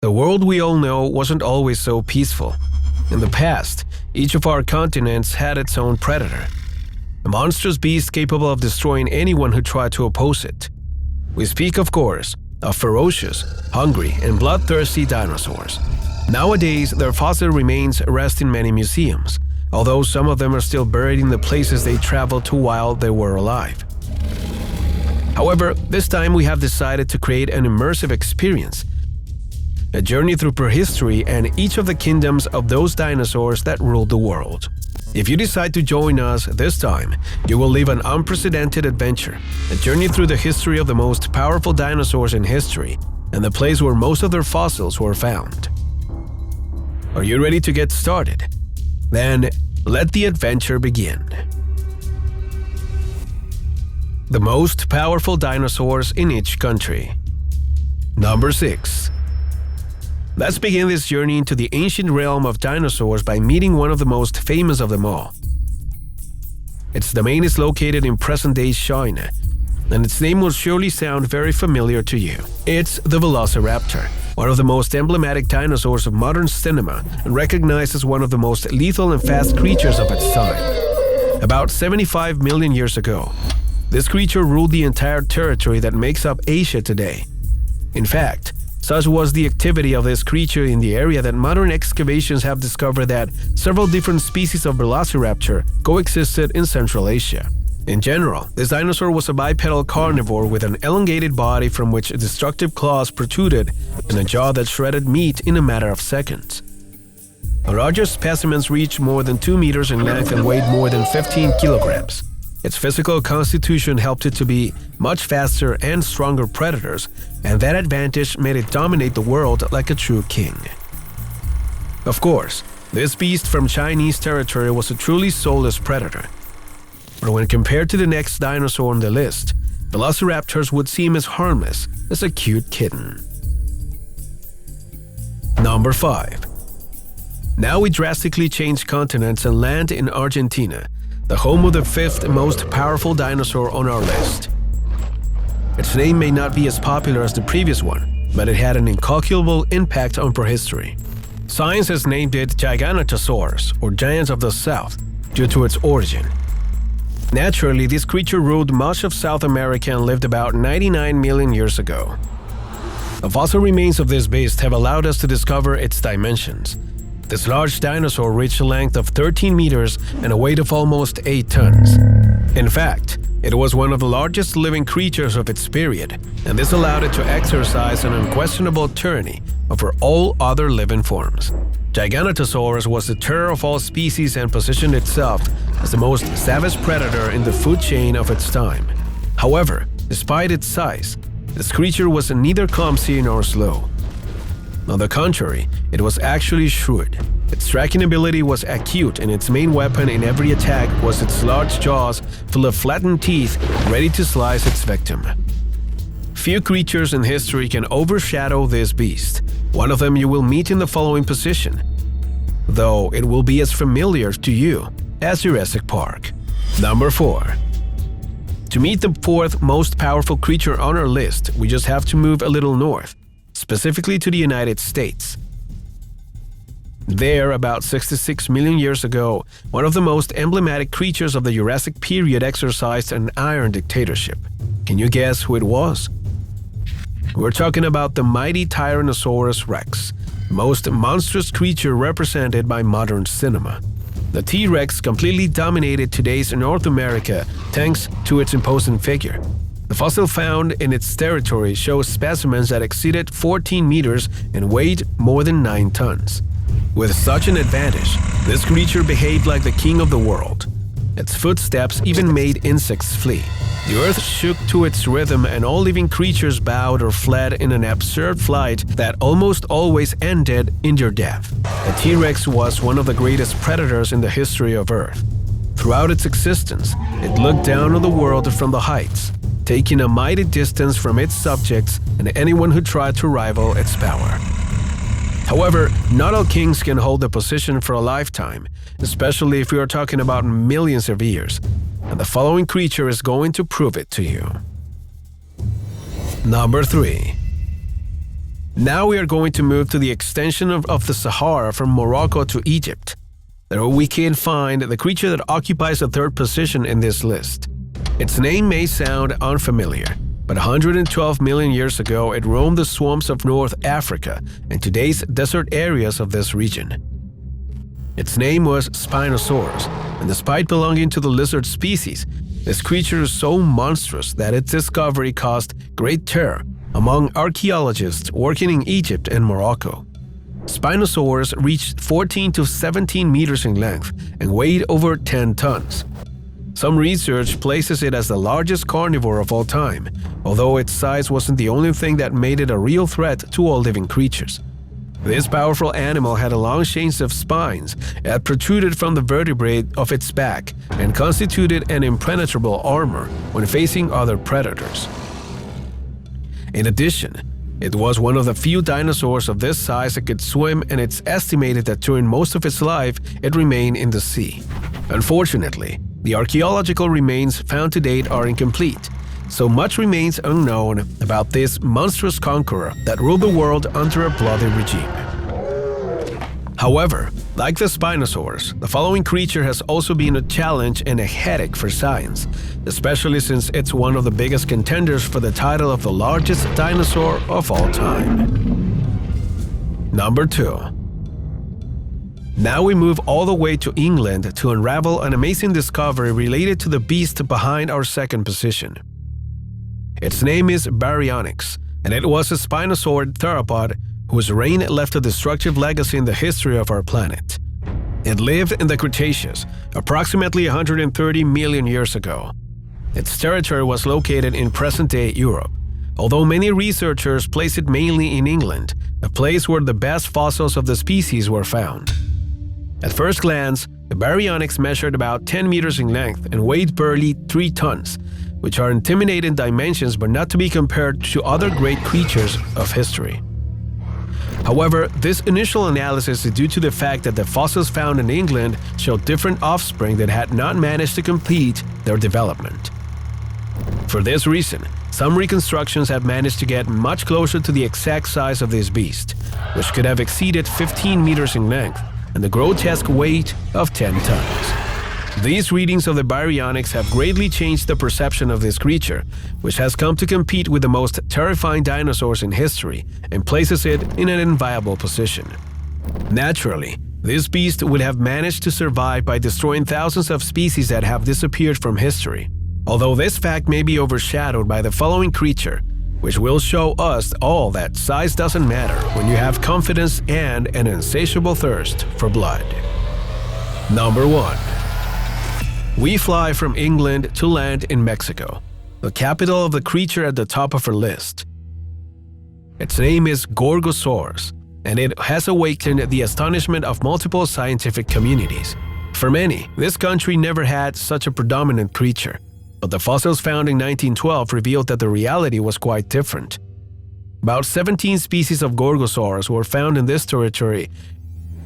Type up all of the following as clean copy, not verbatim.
The world we all know wasn't always so peaceful. In the past, each of our continents had its own predator, a monstrous beast capable of destroying anyone who tried to oppose it. We speak, of course, of ferocious, hungry, and bloodthirsty dinosaurs. Nowadays, their fossil remains rest in many museums, although some of them are still buried in the places they traveled to while they were alive. However, this time we have decided to create an immersive experience, a journey through prehistory and each of the kingdoms of those dinosaurs that ruled the world. If you decide to join us this time, you will live an unprecedented adventure, a journey through the history of the most powerful dinosaurs in history and the place where most of their fossils were found. Are you ready to get started? Then, let the adventure begin. The most powerful dinosaurs in each country. Number 6. Let's begin this journey into the ancient realm of dinosaurs by meeting one of the most famous of them all. Its domain is located in present-day China, and its name will surely sound very familiar to you. It's the Velociraptor, one of the most emblematic dinosaurs of modern cinema and recognized as one of the most lethal and fast creatures of its time. About 75 million years ago, this creature ruled the entire territory that makes up Asia today. In fact, such was the activity of this creature in the area that modern excavations have discovered that several different species of Velociraptor coexisted in Central Asia. In general, this dinosaur was a bipedal carnivore with an elongated body from which destructive claws protruded and a jaw that shredded meat in a matter of seconds. The largest specimens reached more than 2 meters in length and weighed more than 15 kilograms. Its physical constitution helped it to be much faster and stronger predators, and that advantage made it dominate the world like a true king. Of course, this beast from Chinese territory was a truly soulless predator. But when compared to the next dinosaur on the list, Velociraptors would seem as harmless as a cute kitten. Number 5. Now we drastically change continents and land in Argentina, the home of the 5th most powerful dinosaur on our list. Its name may not be as popular as the previous one, but it had an incalculable impact on prehistory. Science has named it Giganotosaurus, or Giant of the South, due to its origin. Naturally, this creature ruled much of South America and lived about 99 million years ago. The fossil remains of this beast have allowed us to discover its dimensions. This large dinosaur reached a length of 13 meters and a weight of almost 8 tons. In fact, it was one of the largest living creatures of its period, and this allowed it to exercise an unquestionable tyranny over all other living forms. Giganotosaurus was the terror of all species and positioned itself as the most savage predator in the food chain of its time. However, despite its size, this creature was neither clumsy nor slow. On the contrary, it was actually shrewd. Its striking ability was acute, and its main weapon in every attack was its large jaws full of flattened teeth ready to slice its victim. Few creatures in history can overshadow this beast. One of them you will meet in the following position, though it will be as familiar to you as Jurassic Park. Number 4. To meet the 4th most powerful creature on our list, we just have to move a little north, specifically to the United States. There, about 66 million years ago, one of the most emblematic creatures of the Jurassic period exercised an iron dictatorship. Can you guess who it was? We're talking about the mighty Tyrannosaurus Rex, the most monstrous creature represented by modern cinema. The T-Rex completely dominated today's North America thanks to its imposing figure. The fossil found in its territory shows specimens that exceeded 14 meters and weighed more than 9 tons. With such an advantage, this creature behaved like the king of the world. Its footsteps even made insects flee. The earth shook to its rhythm and all living creatures bowed or fled in an absurd flight that almost always ended in their death. The T-Rex was one of the greatest predators in the history of Earth. Throughout its existence, it looked down on the world from the heights, taking a mighty distance from its subjects and anyone who tried to rival its power. However, not all kings can hold the position for a lifetime, especially if we are talking about millions of years, and the following creature is going to prove it to you. Number 3. Now we are going to move to the extension of the Sahara from Morocco to Egypt. There we can find the creature that occupies the third position in this list. Its name may sound unfamiliar, but 112 million years ago it roamed the swamps of North Africa and today's desert areas of this region. Its name was Spinosaurus, and despite belonging to the lizard species, this creature is so monstrous that its discovery caused great terror among archaeologists working in Egypt and Morocco. Spinosaurus reached 14 to 17 meters in length and weighed over 10 tons. Some research places it as the largest carnivore of all time, although its size wasn't the only thing that made it a real threat to all living creatures. This powerful animal had a long chain of spines that protruded from the vertebrae of its back and constituted an impenetrable armor when facing other predators. In addition, it was one of the few dinosaurs of this size that could swim, and it's estimated that during most of its life it remained in the sea. Unfortunately, the archaeological remains found to date are incomplete, so much remains unknown about this monstrous conqueror that ruled the world under a bloody regime. However, like the Spinosaurus, the following creature has also been a challenge and a headache for science, especially since it's one of the biggest contenders for the title of the largest dinosaur of all time. Number 2. Now we move all the way to England to unravel an amazing discovery related to the beast behind our second position. Its name is Baryonyx, and it was a spinosaurid theropod whose reign left a destructive legacy in the history of our planet. It lived in the Cretaceous, approximately 130 million years ago. Its territory was located in present-day Europe, although many researchers place it mainly in England, a place where the best fossils of the species were found. At first glance, the Baryonyx measured about 10 meters in length and weighed barely 3 tons, which are intimidating dimensions but not to be compared to other great creatures of history. However, this initial analysis is due to the fact that the fossils found in England show different offspring that had not managed to complete their development. For this reason, some reconstructions have managed to get much closer to the exact size of this beast, which could have exceeded 15 meters in length and the grotesque weight of 10 tons. These readings of the Baryonyx have greatly changed the perception of this creature, which has come to compete with the most terrifying dinosaurs in history and places it in an enviable position. Naturally, this beast would have managed to survive by destroying thousands of species that have disappeared from history, although this fact may be overshadowed by the following creature, which will show us all that size doesn't matter when you have confidence and an insatiable thirst for blood. Number 1. We fly from England to land in Mexico, the capital of the creature at the top of our list. Its name is Gorgosaurus, and it has awakened the astonishment of multiple scientific communities. For many, this country never had such a predominant creature, but the fossils found in 1912 revealed that the reality was quite different. About 17 species of Gorgosaurus were found in this territory,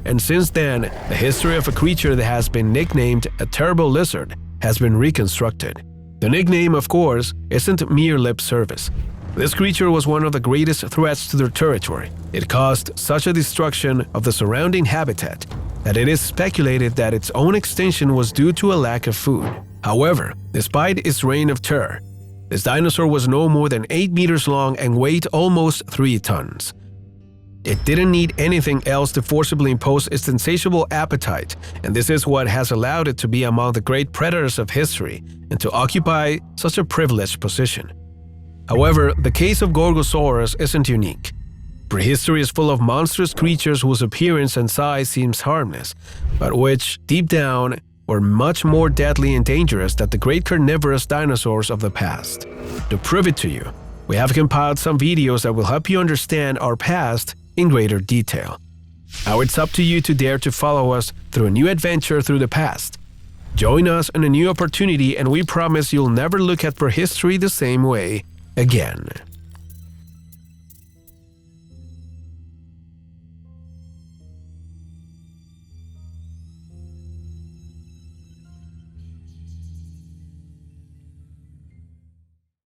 and since then, the history of a creature that has been nicknamed a terrible lizard has been reconstructed. The nickname, of course, isn't mere lip service. This creature was one of the greatest threats to their territory. It caused such a destruction of the surrounding habitat that it is speculated that its own extinction was due to a lack of food. However, despite its reign of terror, this dinosaur was no more than 8 meters long and weighed almost 3 tons. It didn't need anything else to forcibly impose its insatiable appetite, and this is what has allowed it to be among the great predators of history and to occupy such a privileged position. However, the case of Gorgosaurus isn't unique. Prehistory is full of monstrous creatures whose appearance and size seems harmless, but which, deep down, were much more deadly and dangerous than the great carnivorous dinosaurs of the past. To prove it to you, we have compiled some videos that will help you understand our past in greater detail. Now it's up to you to dare to follow us through a new adventure through the past. Join us in a new opportunity, and we promise you'll never look at prehistory the same way again.